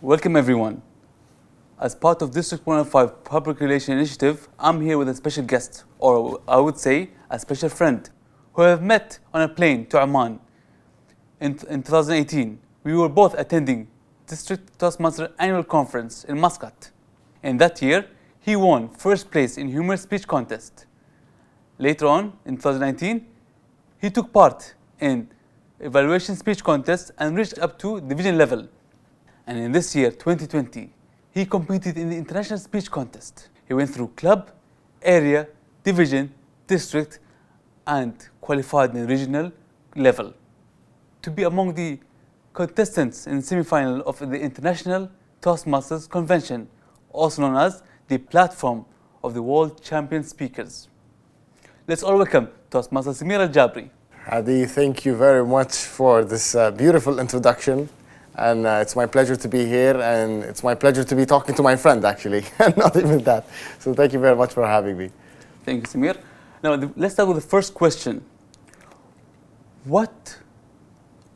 Welcome everyone. As part of District 105 Public Relations Initiative, I'm here with a special guest, or I would say a special friend, who I have met on a plane to Oman. In 2018, we were both attending District Toastmaster Annual Conference in Muscat. In that year, he won first place in humorous speech contest. Later on, in 2019, he took part in evaluation speech contest and reached up to division level. And in this year, 2020, he competed in the international speech contest. He went through club, area, division, district, and qualified in regional level to be among the contestants in the semi-final of the International Toastmasters Convention, also known as the platform of the world champion speakers. Let's all welcome Toastmaster Samir Al-Jabri. Hadi, thank you very much for this beautiful introduction. And it's my pleasure to be here, and it's my pleasure to be talking to my friend, actually, and not even that. So thank you very much for having me. Thank you, Samir. Now, let's start with the first question. What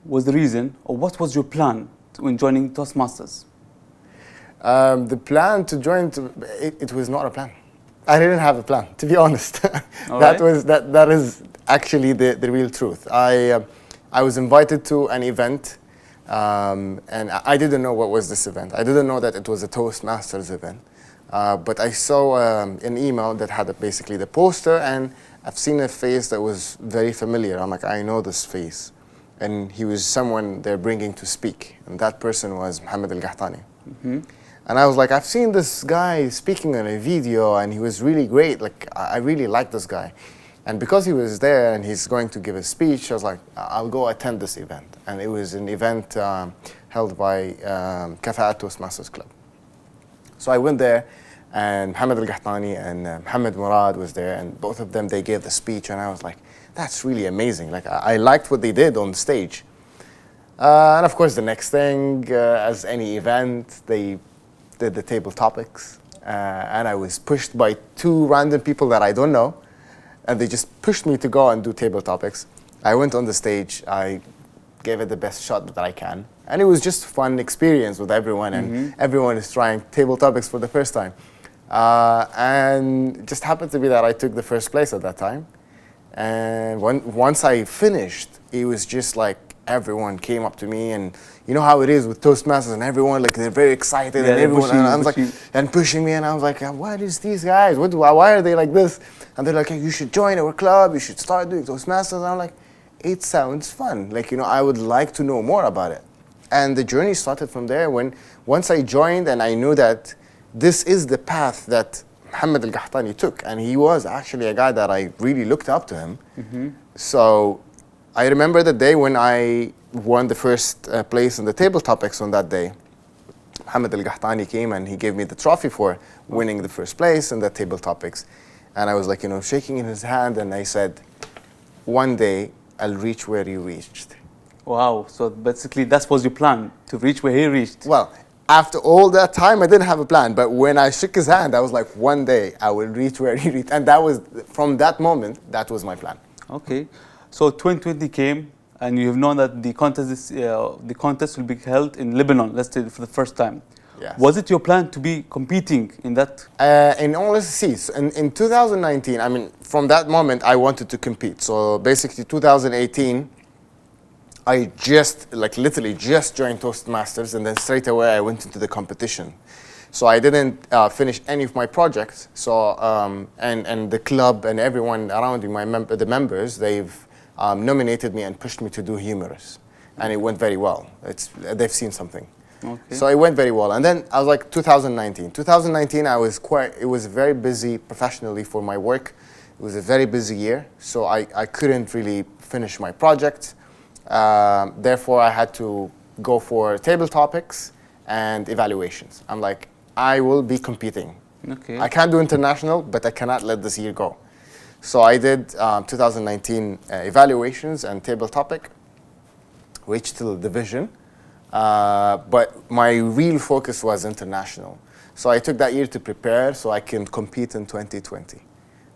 was the reason, or what was your plan when joining Toastmasters? The plan to join, it was not a plan. I didn't have a plan, to be honest. That is actually the real truth. I was invited to an event. And I didn't know what was this event. I didn't know that it was a Toastmasters event. But I saw an email that had basically the poster, and I've seen a face that was very familiar. I'm like, I know this face. And he was someone they're bringing to speak. And that person was Mohammed Al-Qahtani. Mm-hmm. And I was like, I've seen this guy speaking on a video, and he was really great. Like, I really like this guy. And because he was there and he's going to give a speech, I was like, I'll go attend this event. And it was an event held by Kafa'at Toastmasters Club. So I went there, and Mohammed Al-Qahtani and Mohammed Murad was there, and both of them, they gave the speech, and I was like, that's really amazing. Like, I liked what they did on stage. And of course, the next thing, as any event, they did the table topics, and I was pushed by two random people that I don't know. And they just pushed me to go and do table topics. I went on the stage. I gave it the best shot that I can. And it was just a fun experience with everyone. And everyone is trying table topics for the first time. And it just happened to be that I took the first place at that time. And once I finished, it was just like everyone came up to me, and you know how it is with Toastmasters, and everyone, like, they're very excited, and everyone, and I was like, and pushing me, and I was like, what is these guys? Why are they like this? And they're like, hey, you should join our club, you should start doing Toastmasters. And I'm like, it sounds fun. Like, you know, I would like to know more about it. And the journey started from there. Once I joined, and I knew that this is the path that Mohammed Al-Qahtani took, and he was actually a guy that I really looked up to him. So I remember the day when I won the first place in the table topics on that day. Mohammed Al-Qahtani came and he gave me the trophy for winning the first place in the table topics. And I was like, you know, shaking in his hand, and I said, one day I'll reach where you reached. Wow, so basically that was your plan, to reach where he reached. Well, after all that time, I didn't have a plan, but when I shook his hand, I was like, one day I will reach where he reached. And that was, from that moment, that was my plan. Okay. So 2020 came, and you have known that the contest will be held in Lebanon, let's say, for the first time. Yes. Was it your plan to be competing in that? In all honesty, in 2019, I mean, from that moment, I wanted to compete. So basically, 2018, I just, like, literally just joined Toastmasters, and then straight away I went into the competition. So I didn't finish any of my projects. So and the club and everyone around me, the members, they've nominated me and pushed me to do humorous, and it went very well. They've seen something. Okay. So it went very well. And then I was like 2019. 2019, it was very busy professionally for my work. It was a very busy year, so I couldn't really finish my project. Therefore, I had to go for table topics and evaluations. I'm like, I will be competing. Okay. I can't do international, but I cannot let this year go. So I did 2019 evaluations and table topic, reached to the division. But my real focus was international. So I took that year to prepare so I can compete in 2020.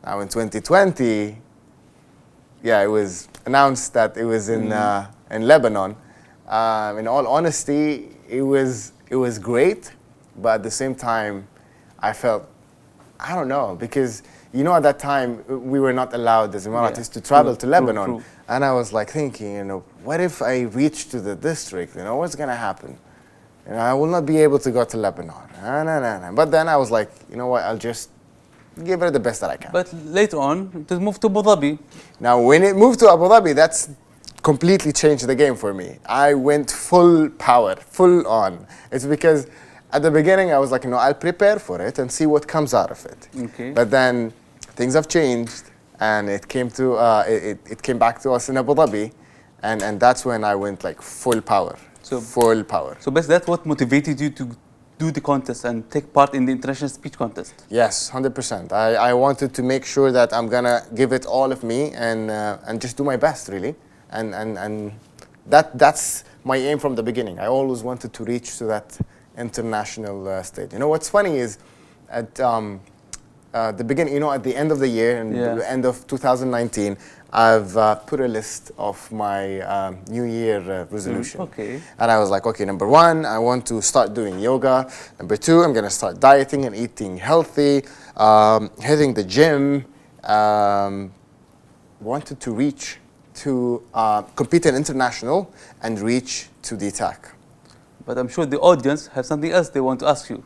Now in 2020, it was announced that it was in Lebanon. In all honesty, it was it was great, but at the same time, I felt, I don't know, because you know at that time we were not allowed as Emiratis to travel to Lebanon, true. and I was like thinking, you know, what if I reach to the district? You know, what's gonna happen? You know, I will not be able to go to Lebanon. No. But then I was like, you know what? I'll just give it the best that I can. But later on, it moved to Abu Dhabi. Now, when it moved to Abu Dhabi, that's completely changed the game for me. I went full power, full on. It's because at the beginning I was like, you know, I'll prepare for it and see what comes out of it. Okay. But then things have changed, and it came to it came back to us in Abu Dhabi, and that's when I went like full power. Full power. So basically, that's what motivated you to do the contest and take part in the international speech contest. Yes, 100%. I wanted to make sure that I'm gonna give it all of me and just do my best, really. And that's my aim from the beginning. I always wanted to reach to that international stage. You know what's funny is at the beginning, you know, at the end of the year and the end of 2019, I've put a list of my New Year resolution. Okay. And I was like, okay, number one, I want to start doing yoga. Number two, I'm going to start dieting and eating healthy, hitting the gym. Wanted to reach to compete in international and reach to DTAC. But I'm sure the audience have something else they want to ask you.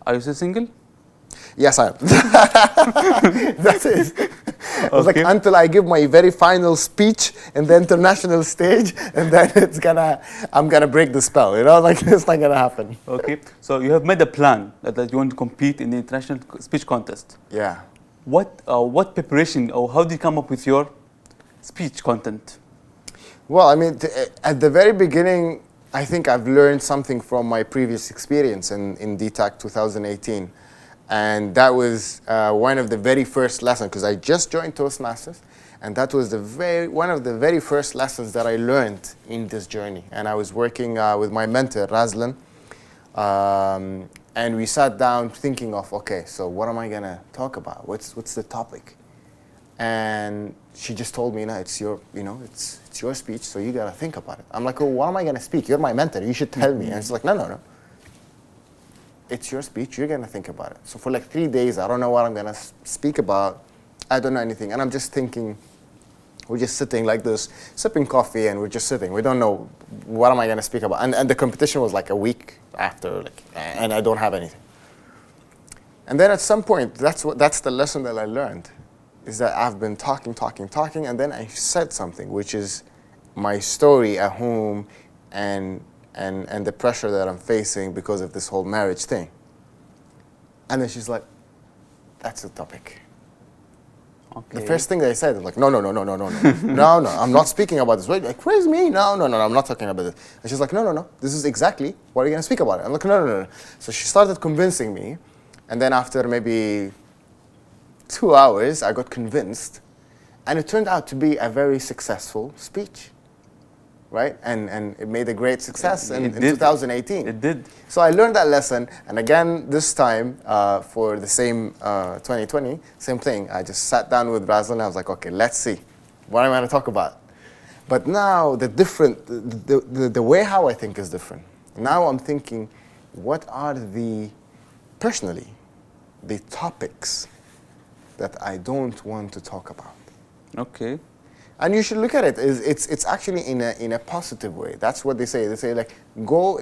Are you still single? Yes, I am. That's it. I was like, until I give my very final speech in the international stage, and then I'm gonna break the spell. You know, like it's not gonna happen. Okay. So you have made a plan that you want to compete in the international speech contest. Yeah. What preparation or how did you come up with your speech content? Well, I mean, at the very beginning, I think I've learned something from my previous experience in DTAC 2018. And that was one of the very first lessons, because I just joined Toastmasters, and that was one of the very first lessons that I learned in this journey. And I was working with my mentor, Razlan, and we sat down thinking of, okay, so what am I gonna talk about? What's the topic? And she just told me, it's your speech, so you gotta think about it. I'm like, oh, what am I gonna speak? You're my mentor, you should tell me. And she's like, no. It's your speech, you're gonna think about it. So for like 3 days, I don't know what I'm gonna speak about. I don't know anything. And I'm just thinking, we're just sitting like this, sipping coffee, and we're just sitting. We don't know what am I gonna speak about. And the competition was like a week after, and I don't have anything. And then at some point, that's the lesson that I learned, is that I've been talking, and then I said something, which is my story at home and the pressure that I'm facing because of this whole marriage thing. And then she's like, that's the topic. Okay. The first thing they said is like, no, I'm not speaking about this. Wait, like, where's me? No, I'm not talking about this. And she's like, no, this is exactly what you're going to speak about. I'm like, no. So she started convincing me. And then after maybe 2 hours, I got convinced. And it turned out to be a very successful speech. Right? And it made a great success in 2018. It did. So I learned that lesson, and again, this time, for the same 2020, same thing. I just sat down with Razlan, and I was like, okay, let's see. What am I going to talk about? But now, the way how I think is different. Now I'm thinking, what are personally, the topics that I don't want to talk about? Okay. And you should look at it. It's actually in a positive way. That's what they say. They say like go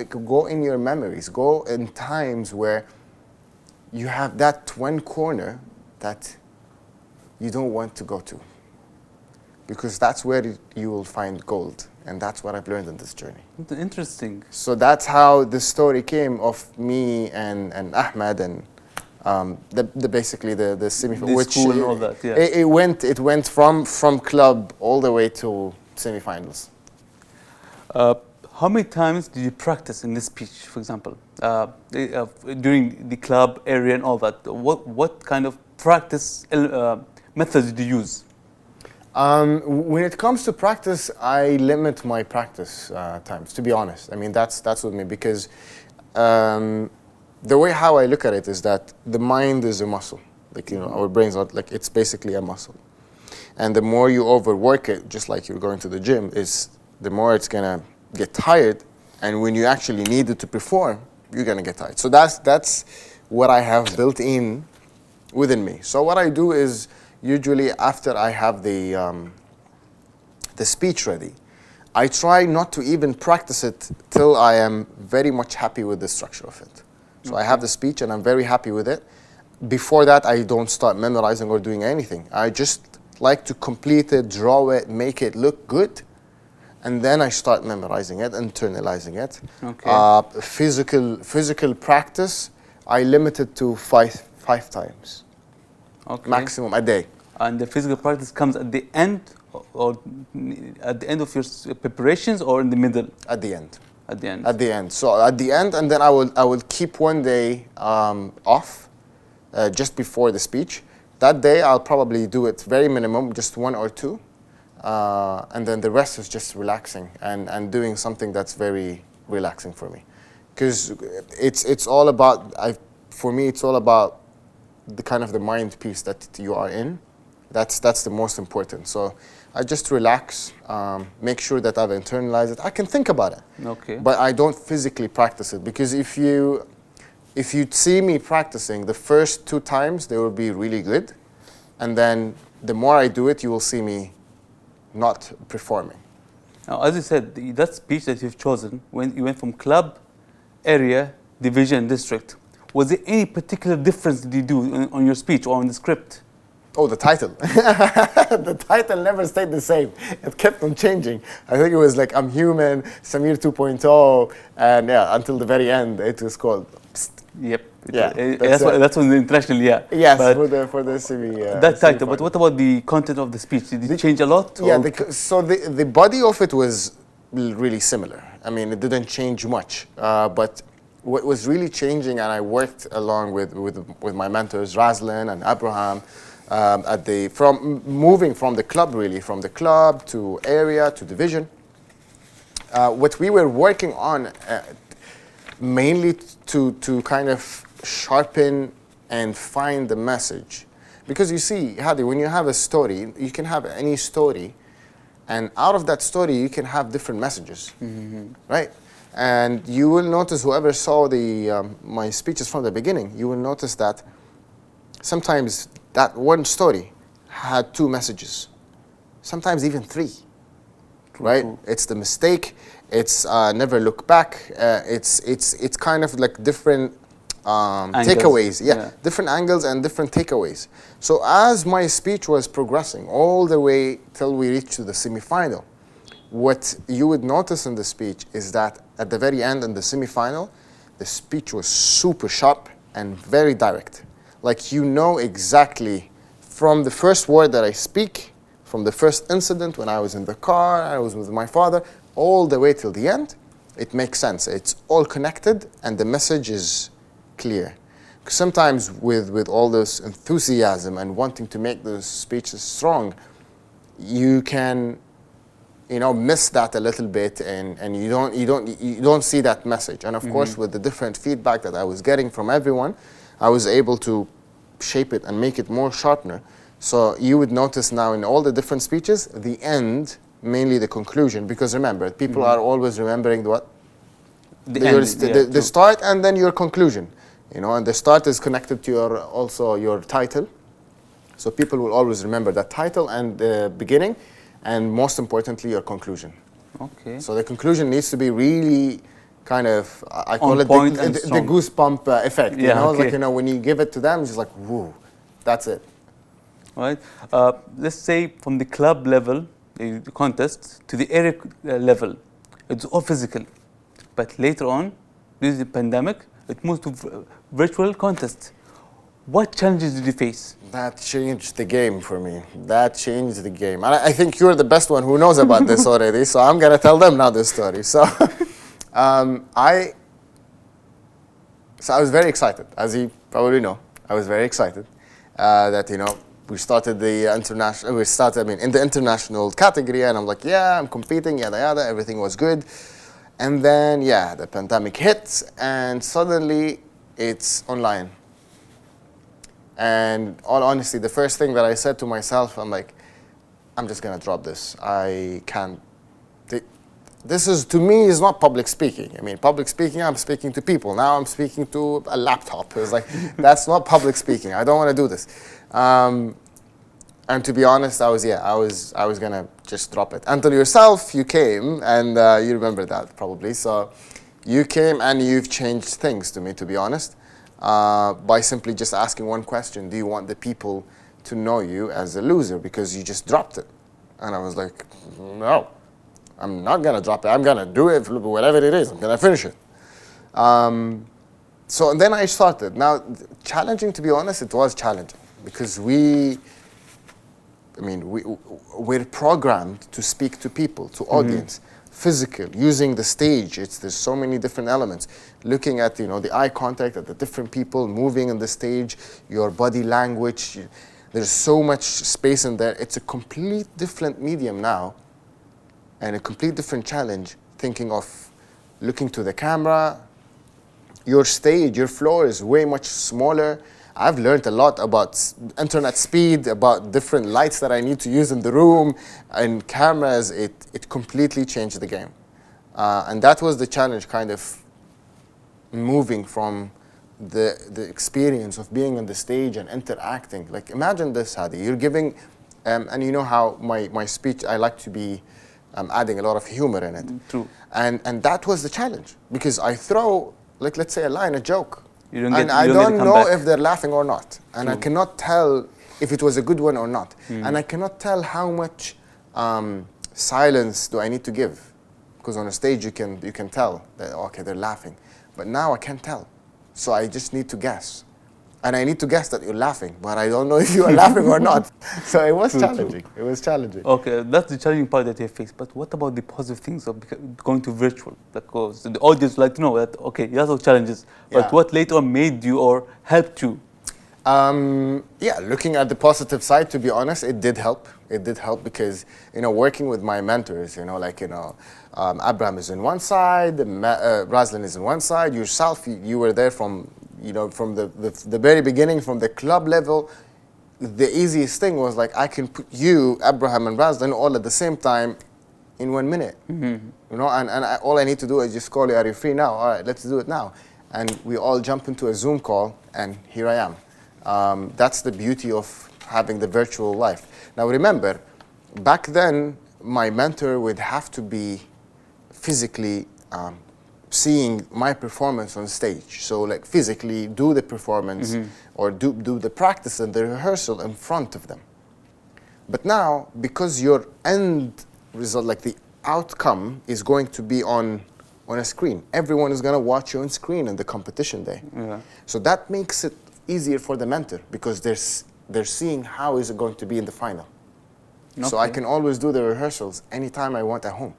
in your memories. Go in times where you have that one corner that you don't want to go to, because that's where you will find gold. And that's what I've learned in this journey. Interesting. So that's how the story came of me and Ahmed and basically the semi-final, which school and all that, yeah. It went from club all the way to semi-finals. How many times did you practice in this speech, for example, during the club area and all that? What kind of practice methods did you use? When it comes to practice, I limit my practice times. To be honest, I mean that's with me, because the way how I look at it is that the mind is a muscle. Like, our brains are like, it's basically a muscle. And the more you overwork it, just like you're going to the gym, the more it's gonna get tired. And when you actually need it to perform, you're gonna get tired. So that's what I have built in within me. So what I do is usually after I have the speech ready, I try not to even practice it till I am very much happy with the structure of it. So I have the speech and I'm very happy with it. Before that, I don't start memorizing or doing anything. I just like to complete it, draw it, make it look good, and then I start memorizing it, internalizing it. Okay. Physical practice, I limit it to five times Okay. maximum a day. And the physical practice comes at the end, or at the end of your preparations, or in the middle? At the end. At the end. At the end. So at the end, and then I will keep one day off, just before the speech. That day I'll probably do it very minimum, just one or two, and then the rest is just relaxing and doing something that's very relaxing for me, because it's all about for me it's all about the kind of the mind piece that you are in. That's the most important. So I just relax, make sure that I've internalized it. I can think about it, Okay. but I don't physically practice it, because if you see me practicing the first 2 times, they will be really good, and then the more I do it, you will see me not performing. Now, as you said, that speech that you've chosen, when you went from club, area, division, district, was there any particular difference that you do on your speech or on the script? Oh, the title. The title never stayed the same. It kept on changing. I think it was like I'm Human, Samir 2.0, and yeah, until the very end, it was called Psst. Yep. Yeah, That's on the international, yeah. Yes, But for the CV. that CV title, but part. what about the content of the speech? Did it change a lot? Yeah, or- so the body of it was really similar. I mean, it didn't change much. But what was really changing, and I worked along with my mentors, Razlan and Abraham, moving from the club, really, from the club to area to division. What we were working on mainly to kind of sharpen and find the message. Because you see, Hadi, when you have a story, you can have any story, and out of that story, you can have different messages, right? And you will notice, whoever saw my speeches from the beginning, you will notice that sometimes that one story had 2 messages, sometimes even 3, right? It's the mistake, it's never look back, it's kind of like different takeaways, different angles and different takeaways. So as my speech was progressing all the way till we reached to the semifinal, what you would notice in the speech is that at the very end in the semifinal, the speech was super sharp and very direct. Like, you know exactly from the first word that I speak, from the first incident when I was in the car, I was with my father, all the way till the end, it makes sense. It's all connected and the message is clear. Because sometimes with all this enthusiasm and wanting to make those speeches strong, you can, miss that a little bit, and you don't see that message. And of course, with the different feedback that I was getting from everyone, I was able to shape it and make it more sharpener. So you would notice now in all the different speeches, the end, mainly the conclusion, because remember, people are always remembering what? The start and then your conclusion. And the start is connected to your title. So people will always remember that title and the beginning, and most importantly, your conclusion. Okay. So the conclusion needs to be really kind of, I call On it point the and strong. goosebump effect. Yeah, Like, okay. when you give it to them, it's just like, whoa, that's it. Right. Let's say from the club level, the contest, to the area level, it's all physical. But later on, due to the pandemic, it moved to virtual contest. What challenges did you face? That changed the game for me. That changed the game. And I think you're the best one who knows about this already, so I'm going to tell them now this story. So I was very excited. As you probably know, I was very excited that, we started the international, in the international category, and I'm like, yeah, I'm competing, yada, yada, everything was good. And then, the pandemic hit, and suddenly it's online. And all honesty, the first thing that I said to myself, I'm like, I'm just gonna drop this. I can't. this is, to me, is not public speaking. I mean, public speaking, I'm speaking to people. Now I'm speaking to a laptop. It's like, that's not public speaking. I don't want to do this. And to be honest, I was gonna just drop it. Until yourself, you came, and you remember that probably. So you came and you've changed things to me, to be honest, by simply just asking one question: do you want the people to know you as a loser because you just dropped it? And I was like, no, I'm not gonna drop it. I'm gonna do it, whatever it is. I'm gonna finish it. So then I started. Now, challenging, to be honest, it was challenging because we're programmed to speak to people, to audience, physical, using the stage. There's so many different elements. Looking at, the eye contact at the different people, moving on the stage, your body language. There's so much space in there. It's a complete different medium now, and a complete different challenge, thinking of looking to the camera. Your stage, your floor is way much smaller. I've learned a lot about internet speed, about different lights that I need to use in the room, and cameras. It completely changed the game. And that was the challenge, kind of moving from the experience of being on the stage and interacting. Like, imagine this, Hadi. You're giving, and you know how my speech, I like to be adding a lot of humor in it. True. And that was the challenge, because I throw, like, let's say a line, a joke, I I don't know if they're laughing or not. And I cannot tell if it was a good one or not. And I cannot tell how much silence do I need to give. Because on a stage you can tell that, okay, they're laughing. But now I can't tell. So I just need to guess. And I need to guess that you're laughing, but I don't know if you are laughing or not. So it was challenging. It was challenging. Okay, that's the challenging part that you face. But what about the positive things of going to virtual? Because the audience would like to know that, okay, you have those challenges, but what later on made you or helped you? Looking at the positive side, to be honest, it did help. It did help because, working with my mentors, Abraham is on one side, Razlan is on one side, yourself, you were there from the very beginning, from the club level. The easiest thing was like, I can put you, Abraham and Razlan all at the same time in 1 minute. All I need to do is just call you, are you free now? All right, let's do it now. And we all jump into a Zoom call, and here I am. That's the beauty of having the virtual life. Now remember, back then, my mentor would have to be physically seeing my performance on stage. So like physically do the performance or do the practice and the rehearsal in front of them. But now, because your end result, like the outcome, is going to be on a screen. Everyone is going to watch you on screen in the competition day. Yeah. So that makes it easier for the mentor, because they're seeing how is it going to be in the final. Okay. So I can always do the rehearsals anytime I want at home.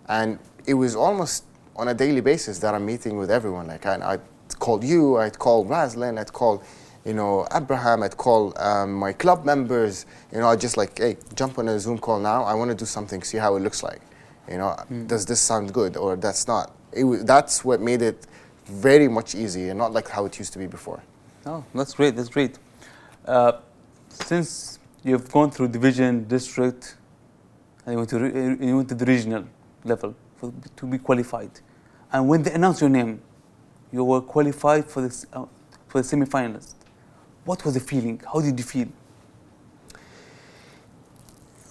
And it was almost on a daily basis that I'm meeting with everyone. Like I'd call you, I'd call Razlan, I'd call, Abraham, I'd call my club members. I'd just like, hey, jump on a Zoom call now. I want to do something, see how it looks like. Does this sound good or that's not? That's what made it very much easier, not like how it used to be before. Oh, that's great. That's great. Since you've gone through division, district, and you went to the regional level to be qualified, and when they announced your name, you were qualified for the semi-finalists. What was the feeling? How did you feel?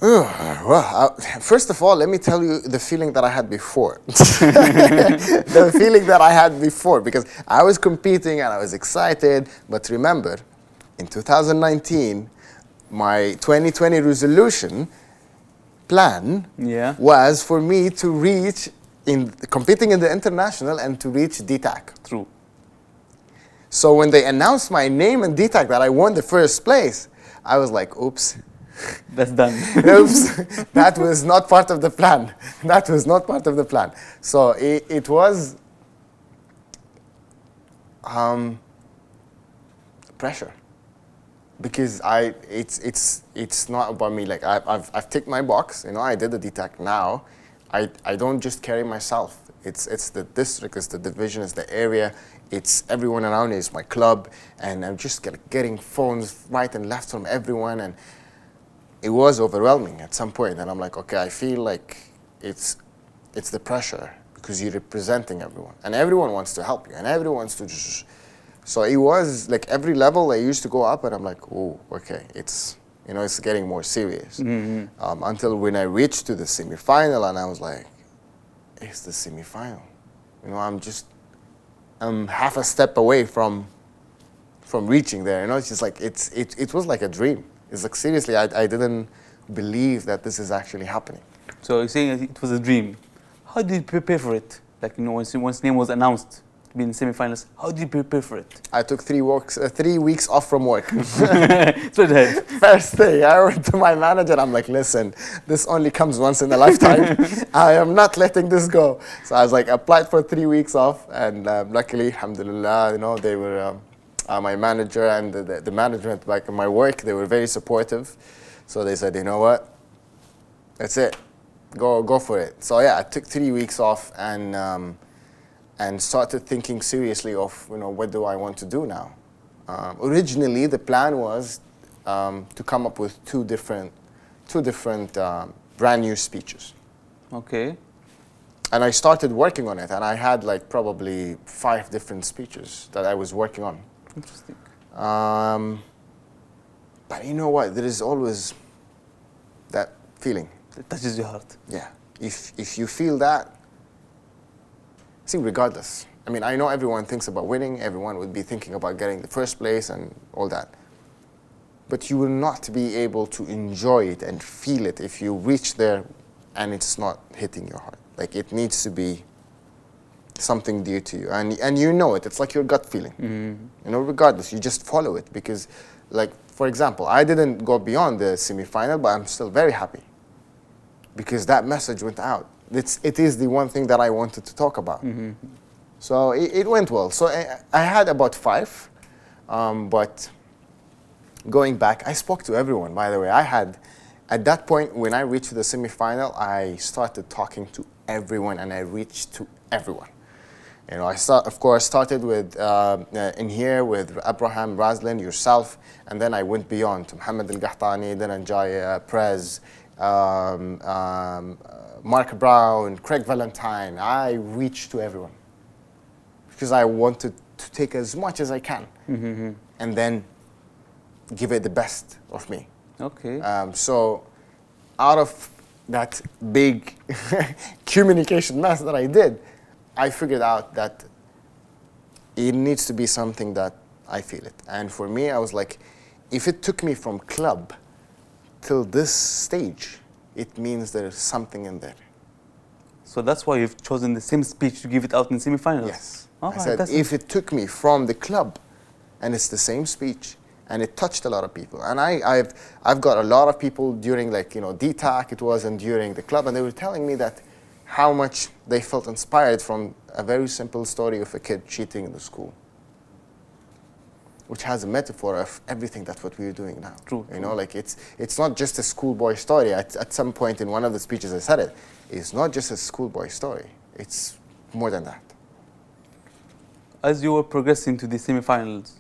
Well, first of all, let me tell you the feeling that I had before. The feeling that I had before, because I was competing and I was excited. But remember, in 2019, my 2020 resolution plan was for me to reach, competing in the international and to reach DTAC. True. So when they announced my name in DTAC that I won the first place, I was like, oops. That's done. Oops, that was not part of the plan. That was not part of the plan. So it was pressure, because it's not about me. Like I've ticked my box. I did the DTAC. Now I don't just carry myself. It's the district, it's the division, it's the area. It's everyone around me. It's my club, and I'm just getting phones right and left from everyone, and it was overwhelming at some point. And I'm like, okay, I feel like it's it's the pressure because you're representing everyone, and everyone wants to help you, and everyone wants to just. So it was like every level I used to go up, and I'm like, oh, okay, it's it's getting more serious. Until when I reached to the semifinal, and I was like, it's the semifinal. I'm half a step away from reaching there. It's just like it was like a dream. It's like seriously, I didn't believe that this is actually happening. So you're saying it was a dream. How did you prepare for it? Like, once name was announced to be in the semifinals, how did you prepare for it? I took 3 weeks off from work. Straight ahead. First day, I went to my manager. I'm like, listen, this only comes once in a lifetime. I am not letting this go. So I was like, applied for 3 weeks off, and luckily, alhamdulillah, they were my manager and the management, like my work, they were very supportive. So they said, you know what, that's it, go for it. So yeah, I took 3 weeks off and started thinking seriously of what do I want to do now. Originally, the plan was to come up with two different brand new speeches. Okay. And I started working on it, and I had like probably 5 different speeches that I was working on. Interesting. But you know what? There is always that feeling. It touches your heart. Yeah. If you feel that, see, regardless. I mean, I know everyone thinks about winning. Everyone would be thinking about getting the first place and all that. But you will not be able to enjoy it and feel it if you reach there and it's not hitting your heart. Like, it needs to be something dear to you, and you know it. It's like your gut feeling. Regardless, you just follow it because, like, for example, I didn't go beyond the semi-final, but I'm still very happy because that message went out. It is the one thing that I wanted to talk about. So it went well. So I had about 5, but going back, I spoke to everyone. By the way, at that point when I reached the semi-final, I started talking to everyone, and I reached to everyone. I started with in here with Abraham Raslin, yourself, and then I went beyond to Mohammed Al-Qahtani, then Anjay Prez, Mark Brown, Craig Valentine. I reached to everyone because I wanted to take as much as I can and then give it the best of me. Okay. So out of that big communication mess that I did, I figured out that it needs to be something that I feel it. And for me, I was like, if it took me from club till this stage, it means there's something in there. So that's why you've chosen the same speech to give it out in the semifinals? Yes. Oh, I said, if it took me from the club and it's the same speech and it touched a lot of people. And I've got a lot of people during DTAC, it was, and during the club, and they were telling me that how much they felt inspired from a very simple story of a kid cheating in the school, which has a metaphor of everything that's what we're doing now. True. Like it's not just a schoolboy story. At some point in one of the speeches I said it, it's not just a schoolboy story. It's more than that. As you were progressing to the semifinals,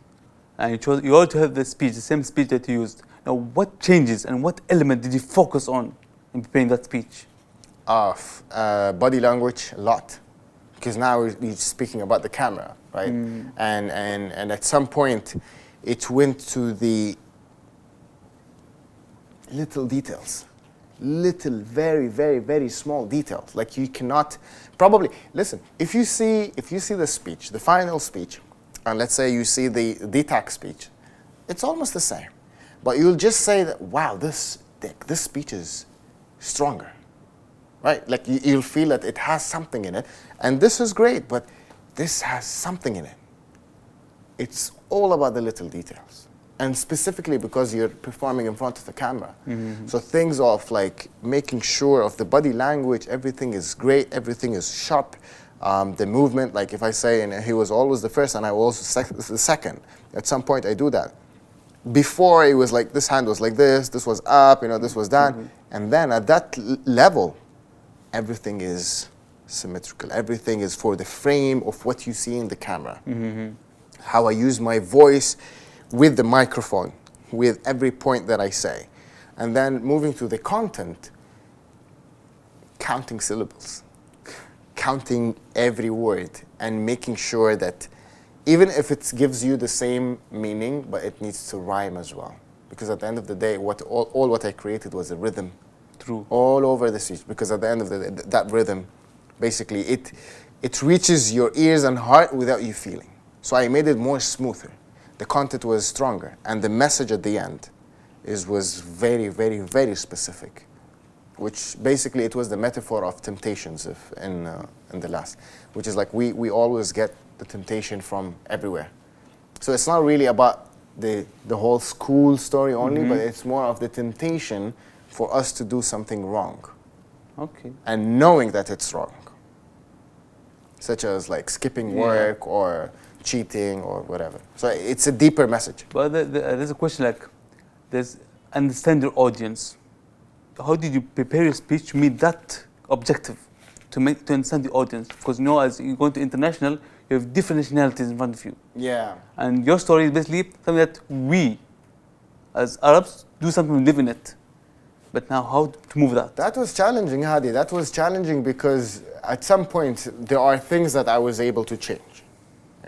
and you also have the speech, the same speech that you used. Now, what changes and what element did you focus on in preparing that speech? Body language a lot, because now we're speaking about the camera, right? And at some point, it went to the little details, very, very, very small details. Like you cannot probably listen. If you see the speech, the final speech, and let's say you see the DTAC speech, it's almost the same, but you'll just say that, wow, this speech is stronger. Right? Like you'll feel that it has something in it. And this is great, but this has something in it. It's all about the little details. And specifically because you're performing in front of the camera. So things of like making sure of the body language, everything is great, everything is sharp. The movement, like if I say, and he was always the first and I was the second. At some point I do that. Before it was like this hand was like this was up, this was down. And then at that level, everything is symmetrical. Everything is for the frame of what you see in the camera. How I use my voice with the microphone, with every point that I say. And then moving to the content, counting syllables. counting every word and making sure that even if it gives you the same meaning, but it needs to rhyme as well. Because at the end of the day, all what I created was a rhythm. True. All over the speech. Because at the end of the day, that rhythm, basically, it reaches your ears and heart without you feeling. So I made it more smoother. The content was stronger. And the message at the end was very, very, very specific. Which basically it was the metaphor of temptations in the last. Which is like we always get the temptation from everywhere. So it's not really about the whole school story only, but it's more of the temptation for us to do something wrong. Okay. And knowing that it's wrong. Such as like skipping work or cheating or whatever. So it's a deeper message. But there's a question like, there's understand your audience. How did you prepare your speech to meet that objective, to understand the audience? Because you know, as you go into international, you have different nationalities in front of you. Yeah. And your story is basically something that we, as Arabs, do something, we live in it. But now, how to move that? That was challenging, Hadi. That was challenging because at some point, there are things that I was able to change.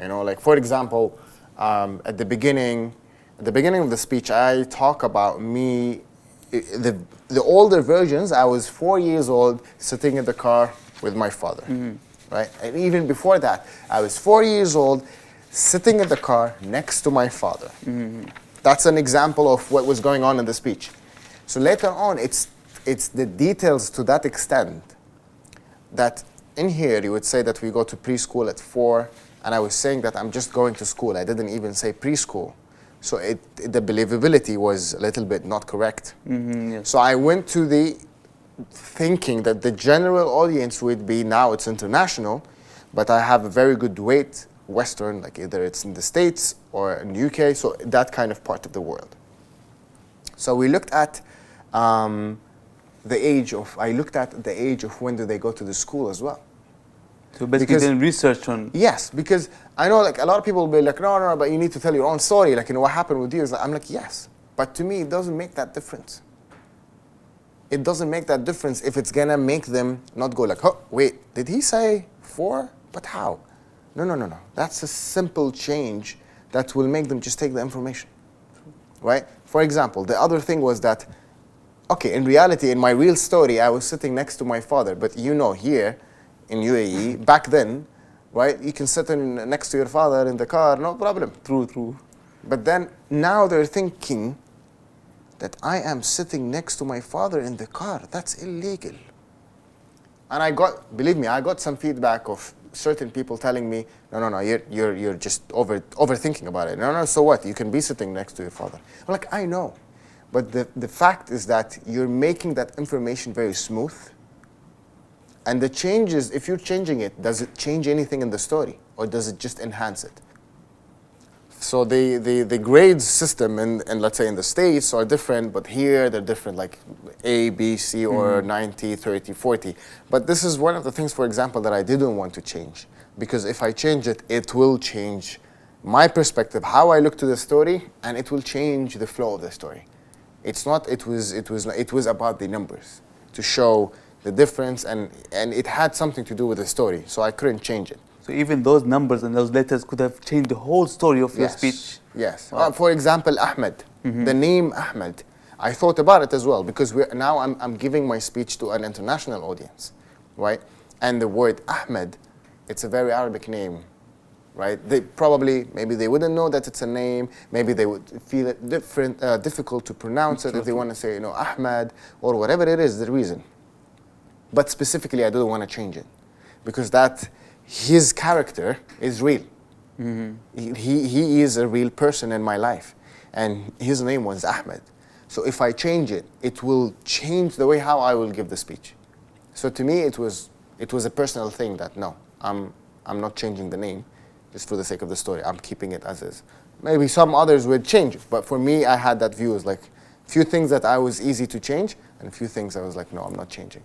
You know, like for example, at the beginning of the speech, I talk about me, the older versions, I was 4 years old, sitting in the car with my father, right? And even before that, I was 4 years old, sitting in the car next to my father. That's an example of what was going on in the speech. So later on, it's the details to that extent that in here you would say that we go to preschool at 4, and I was saying that I'm just going to school. I didn't even say preschool. So the believability was a little bit not correct. Yes. So I went to the thinking that the general audience would be, now it's international, but I have a very good weight, Western, like either it's in the States or in the UK, so that kind of part of the world. So we looked at I looked at the age of when do they go to the school as well. So basically then research on... Yes, because I know like a lot of people will be like, no, but you need to tell your own story, like, you know, what happened with you. I'm like, yes, but to me, it doesn't make that difference. It doesn't make that difference if it's gonna make them not go like, oh, wait, did he say 4? But how? No. That's a simple change that will make them just take the information, right? For example, the other thing was that, okay, in reality, in my real story, I was sitting next to my father, but you know, here in UAE, back then, right, you can sit next to your father in the car, no problem. True. But then, now they're thinking that I am sitting next to my father in the car. That's illegal. And believe me, I got some feedback of certain people telling me, no, you're just overthinking about it. No, so what? You can be sitting next to your father. I'm like, I know. But the fact is that you're making that information very smooth. And the changes, if you're changing it, does it change anything in the story? Or does it just enhance it? So the grades system in let's say in the States are different, but here they're different, like A, B, C, or 90, 30, 40. But this is one of the things, for example, that I didn't want to change. Because if I change it, it will change my perspective, how I look to the story, and it will change the flow of the story. It was about the numbers, to show the difference, and it had something to do with the story, so I couldn't change it. So even those numbers and those letters could have changed the whole story of your speech. Yes. Wow. For example, Ahmed, the name Ahmed, I thought about it as well, because now I'm giving my speech to an international audience, right? And the word Ahmed, it's a very Arabic name, right? Maybe they wouldn't know that it's a name. Maybe they would feel it difficult to pronounce it if they want to say, Ahmed or whatever it is, the reason. But specifically, I didn't want to change it because his character is real. He is a real person in my life, and his name was Ahmed. So if I change it, it will change the way how I will give the speech. So to me, it was a personal thing that no, I'm not changing the name just for the sake of the story. I'm keeping it as is. Maybe some others would change, but for me, I had that view as like few things that I was easy to change, and a few things I was like, no, I'm not changing.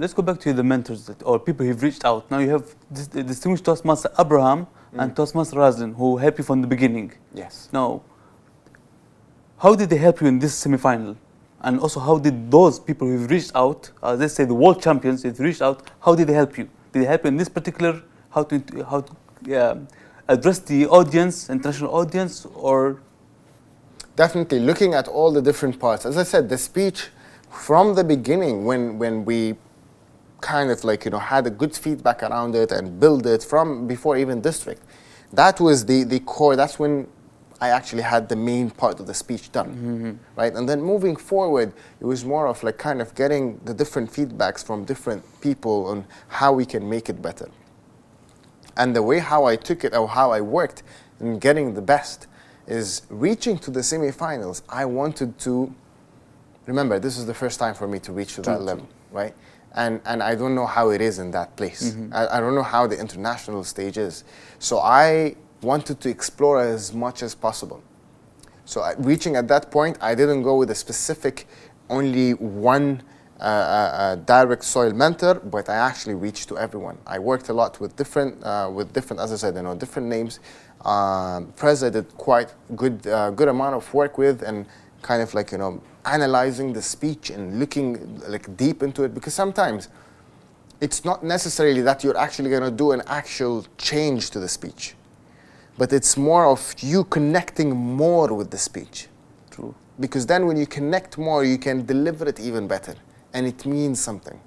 Let's go back to the mentors or people who've reached out. Now you have the distinguished Toastmaster Abraham and Toastmaster Razlan who helped you from the beginning. Yes. Now, how did they help you in this semi-final? And also, how did those people who've reached out, let's say the world champions, who've reached out, how did they help you? Did it help in this particular how to address the audience, international audience, or? Definitely looking at all the different parts. As I said, the speech from the beginning, when we kind of like, had a good feedback around it and build it from before even district, that was the core. That's when I actually had the main part of the speech done, right? And then moving forward, it was more of like kind of getting the different feedbacks from different people on how we can make it better. And the way how I took it, or how I worked in getting the best, is reaching to the semifinals. I wanted to, remember, this is the first time for me to reach to that level, right? And I don't know how it is in that place. I don't know how the international stage is. So I wanted to explore as much as possible. So reaching at that point, I didn't go with a specific, only one direct soil mentor, but I actually reached to everyone. I worked a lot with different, as I said, different names. Prez I did quite good amount of work with, and kind of like, analyzing the speech and looking like deep into it, because sometimes it's not necessarily that you're actually going to do an actual change to the speech, but it's more of you connecting more with the speech. True. Because then when you connect more, you can deliver it even better, and it means something,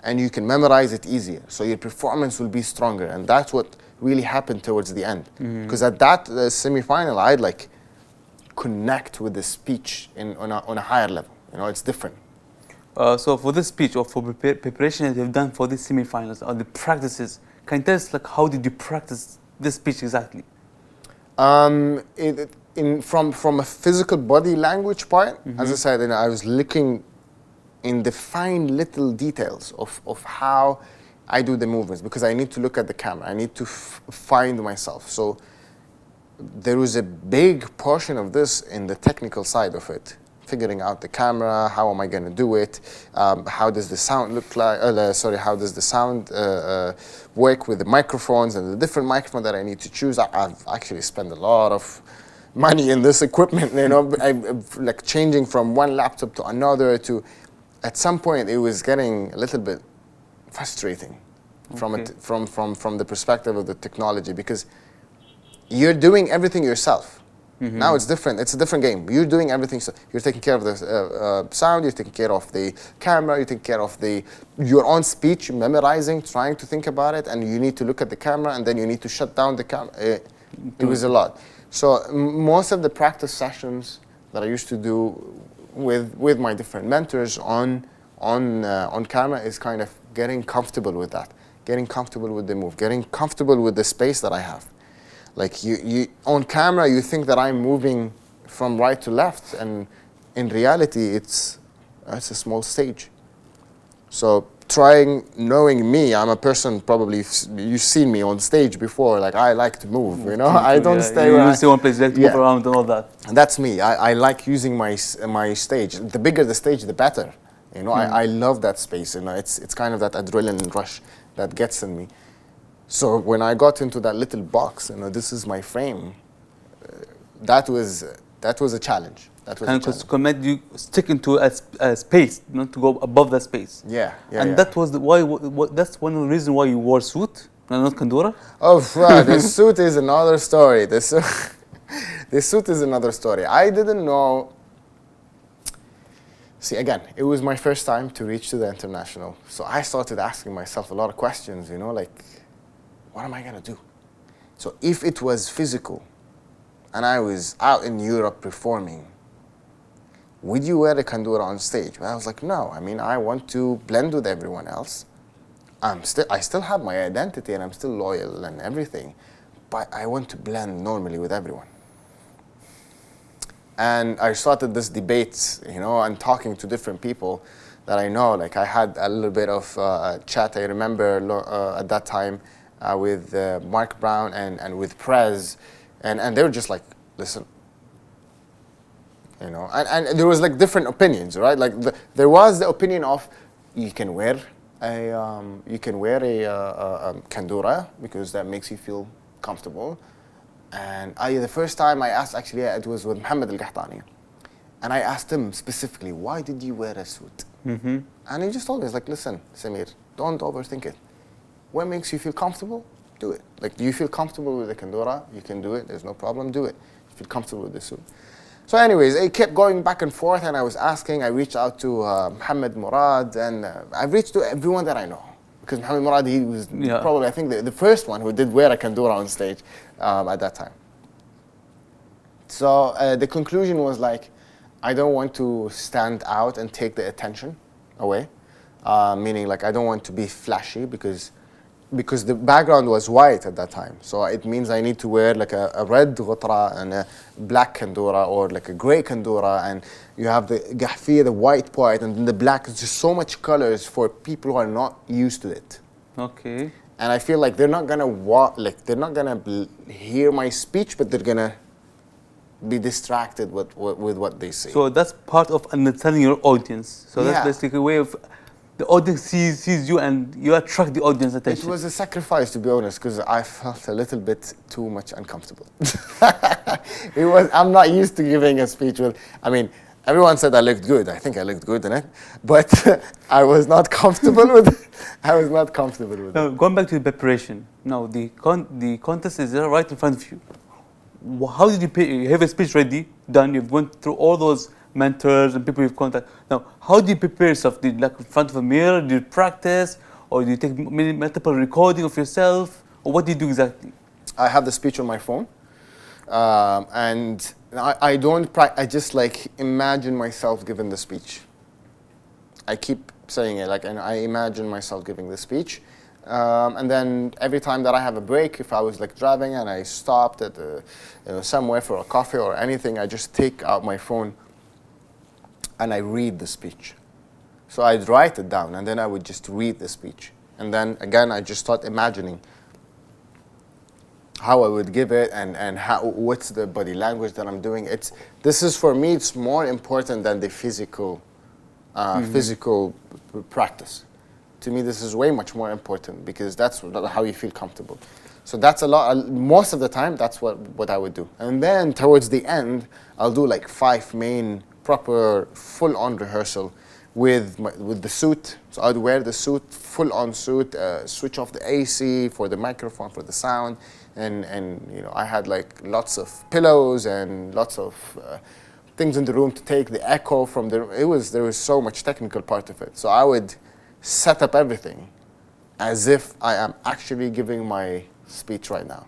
and you can memorize it easier, so your performance will be stronger. And that's what really happened towards the end, because at that semi-final, I'd like connect with the speech on a higher level. It's different. So for this speech, or for preparation that you've done for these semi-finals, or the practices, can you tell us like how did you practice this speech exactly? From a physical body language part, as I said, I was looking in the fine little details of how I do the movements, because I need to look at the camera. I need to find myself. So there was a big portion of this in the technical side of it, figuring out the camera, how am I going to do it, how does the sound look like, how does the sound work with the microphones and the different microphones that I need to choose. I've actually spent a lot of money in this equipment, I'm like changing from one laptop to another. At some point it was getting a little bit frustrating from the perspective of the technology, because you're doing everything yourself. Now it's different. It's a different game. You're doing everything. So you're taking care of the sound. You're taking care of the camera. You're taking care of your own speech, memorizing, trying to think about it, and you need to look at the camera, and then you need to shut down the camera. It was a lot. So most of the practice sessions that I used to do with my different mentors on camera is kind of getting comfortable with that, getting comfortable with the move, getting comfortable with the space that I have. Like you on camera, you think that I'm moving from right to left, and in reality, it's a small stage. So knowing me, I'm a person, probably you've seen me on stage before, like I like to move, I don't stay where you stay one place, you like to move around and all that. And that's me. I like using my stage. The bigger the stage, the better. I love that space. It's kind of that adrenaline rush that gets in me. So when I got into that little box, this is my frame. That was a challenge. Because made you stick into a space, to go above that space. Yeah. And that was that's one of the reasons why you wore suit, not kandura. Oh, wow, the suit is another story. The suit is another story. I didn't know. See, again, it was my first time to reach to the international, so I started asking myself a lot of questions. Like, what am I gonna do? So if it was physical, and I was out in Europe performing, would you wear a kandura on stage? Well, I was like, no. I want to blend with everyone else. I still have my identity, and I'm still loyal and everything, but I want to blend normally with everyone. And I started this debate, and talking to different people that I know. Like I had a little bit of chat. I remember at that time with Mark Brown and with Prez, and they were just like, listen. And there was like different opinions, right? Like there was the opinion of you can wear a kandura because that makes you feel comfortable. And the first time I asked, actually, it was with Mohammed Al-Qahtani, and I asked him specifically, why did you wear a suit? And he just told me, like, listen, Samir, don't overthink it. what makes you feel comfortable, do it. Like, do you feel comfortable with the Kandura? You can do it. There's no problem. Do it. You feel comfortable with the suit. So anyways, it kept going back and forth, and I was asking. I reached out to Mohammed Murad, and I reached to everyone that I know. Because Mohammed Murad, he was probably, I think, the first one who did wear a Kandura on stage at that time. So the conclusion was like, I don't want to stand out and take the attention away. Meaning, like, I don't want to be flashy because the background was white at that time. So it means I need to wear like a red ghutra and a black kandura, or like a gray kandura, and you have the gahfiya, the white part, and then the black. It's just so much colors for people who are not used to it. Okay. And I feel like they're not gonna they're not gonna hear my speech, but they're gonna be distracted with what they see. So that's part of understanding your audience. So that's basically a way of the audience sees you and you attract the audience attention. It was a sacrifice, to be honest, because I felt a little bit too much uncomfortable. I'm not used to giving a speech with, I mean, everyone said I looked good. I think I looked good in it, but I was not comfortable with it. I was not comfortable with now, it. going back to the preparation. Now, the contest is right in front of you. How did you have a speech ready, done? You've gone through all those mentors and people you've contacted. Now, how do you prepare yourself? Did you, like, in front of a mirror, do you practice? Or do you take multiple recording of yourself? Or what do you do exactly? I have the speech on my phone. And I don't I just like imagine myself giving the speech. I keep saying it, like, and I imagine myself giving the speech. And then every time that I have a break, if I was like driving and I stopped at somewhere for a coffee or anything, I just take out my phone and I read the speech. So I'd write it down, and then I would just read the speech. And then again, I just start imagining how I would give it, and what's the body language that I'm doing. This is, for me, it's more important than the physical practice. To me, this is way much more important, because that's how you feel comfortable. So that's a lot. Most of the time, that's what I would do. And then towards the end, I'll do like 5 main proper full-on rehearsal with the suit. So I'd wear the suit, full-on suit, switch off the AC for the microphone, for the sound, and I had like lots of pillows and lots of things in the room to take the echo from the. There was so much technical part of it. So I would set up everything as if I am actually giving my speech right now.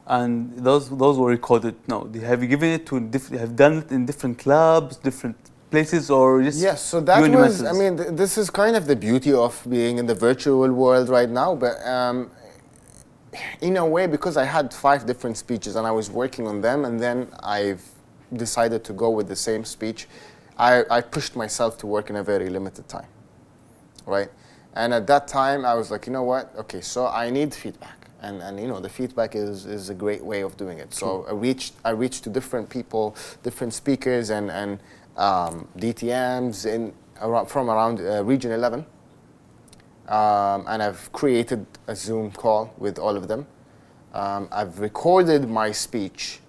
And those were recorded. Now, have you given it to have done it in different clubs, different places, or just? Yes, so that was. I mean, this is kind of the beauty of being in the virtual world right now. But in a way, because I had 5 different speeches and I was working on them, and then I've decided to go with the same speech, I pushed myself to work in a very limited time, right? And at that time, I was like, you know what? Okay, so I need feedback. And the feedback is a great way of doing it. So I reached to different people, different speakers, and DTMs from around Region 11. And I've created a Zoom call with all of them. I've recorded my speech.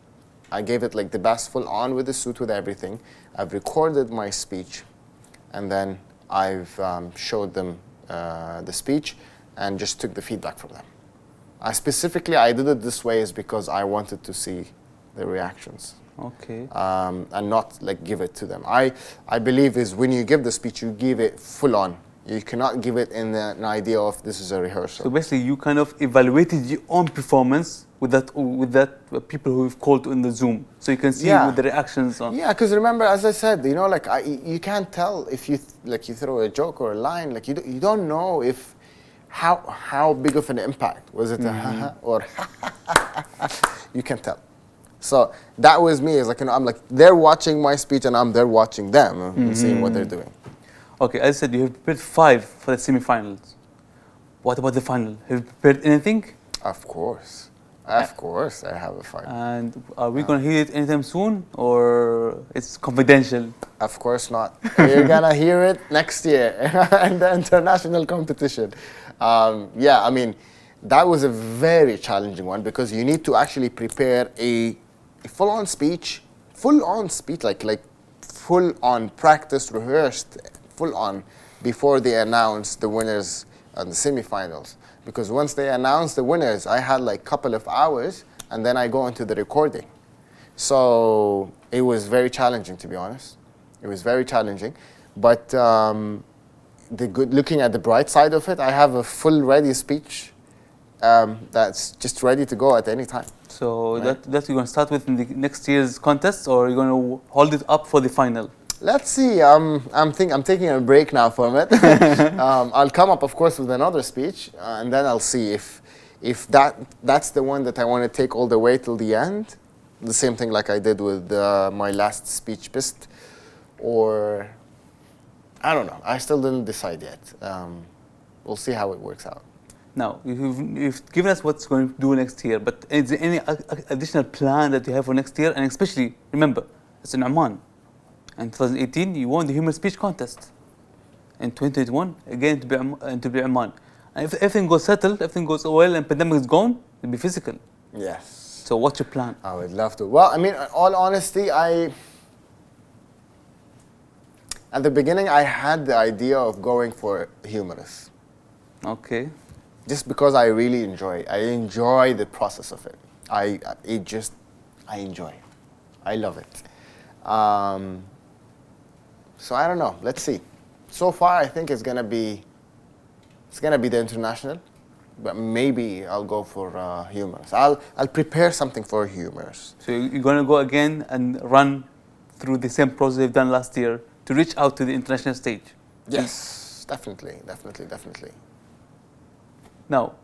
I gave it like the best full on with the suit, with everything. I've recorded my speech, and then I've showed them the speech and just took the feedback from them. I did it this way is because I wanted to see the reactions. Okay. And not like give it to them. I believe is when you give the speech, you give it full on. You cannot give it in an idea of this is a rehearsal. So basically, you kind of evaluated your own performance with that people who you've called in the Zoom, so you can see with the reactions on. Yeah, because remember, as I said, like you can't tell if you throw a joke or a line, like you don't know if how big of an impact was it, a ha or you can tell. So that was me. It's like, I'm like, they're watching my speech and I'm there watching them and seeing what they're doing. Okay, as I said, you have prepared 5 for the semi-finals. What about the final? Have you prepared anything? Of course. Of course, I have a final. And are we going to hear it anytime soon, or it's confidential? Of course not. You're going to hear it next year in the international competition. Yeah, I mean, that was a very challenging one because you need to actually prepare a full-on speech, like full-on practice, rehearsed, full-on, before they announce the winners and the semifinals. because once they announce the winners, I had like a couple of hours, and then I go into the recording. So it was very challenging, to be honest. It was very challenging, but looking at the bright side of it, I have a full ready speech that's just ready to go at any time. So Right. that you're going to start with in the next year's contest, or you're going to hold it up for the final? Let's see. I'm taking a break now from it. I'll come up, of course, with another speech, and then I'll see if that's the one that I want to take all the way till the end. The same thing like I did with my last speech pist, or I don't know. I still didn't decide yet. We'll see how it works out. Now, you've given us what's going to do next year, but is there any additional plan that you have for next year? And especially, remember, it's in Oman. In 2018, you won the human speech contest. In 2021, again to be Oman. And if everything goes settled, everything goes well, and pandemic is gone, it'll be physical. Yes. So what's your plan? I would love to. Well, I mean, all honesty, at the beginning, I had the idea of going for humorous. Okay. Just because I really enjoy the process of it. I enjoy it. I love it. So I don't know. Let's see. So far, I think it's gonna be the international, but maybe I'll go for humorous. I'll prepare something for humorous. So you're going to go again and run through the same process you've done last year to reach out to the international stage. Yes, definitely. Now,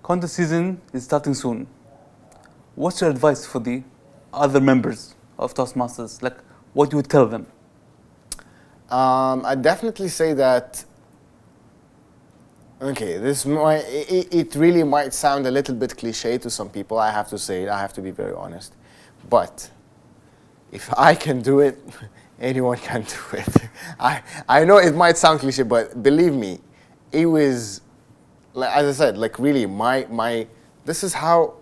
contest season is starting soon. What's your advice for the other members of Toastmasters? Like, what you would tell them? I'd definitely say that, okay, it really might sound a little bit cliche to some people, I have to say it, I have to be very honest. But if I can do it, anyone can do it. I know it might sound cliche, but believe me, it was, like, as I said, like really this is how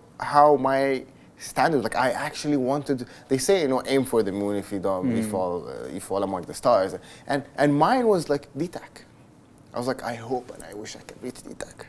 my standard, like I actually wanted, they say, aim for the moon, if you don't, you fall among the stars. And mine was like DTAC. I was like, I hope and I wish I could reach DTAC.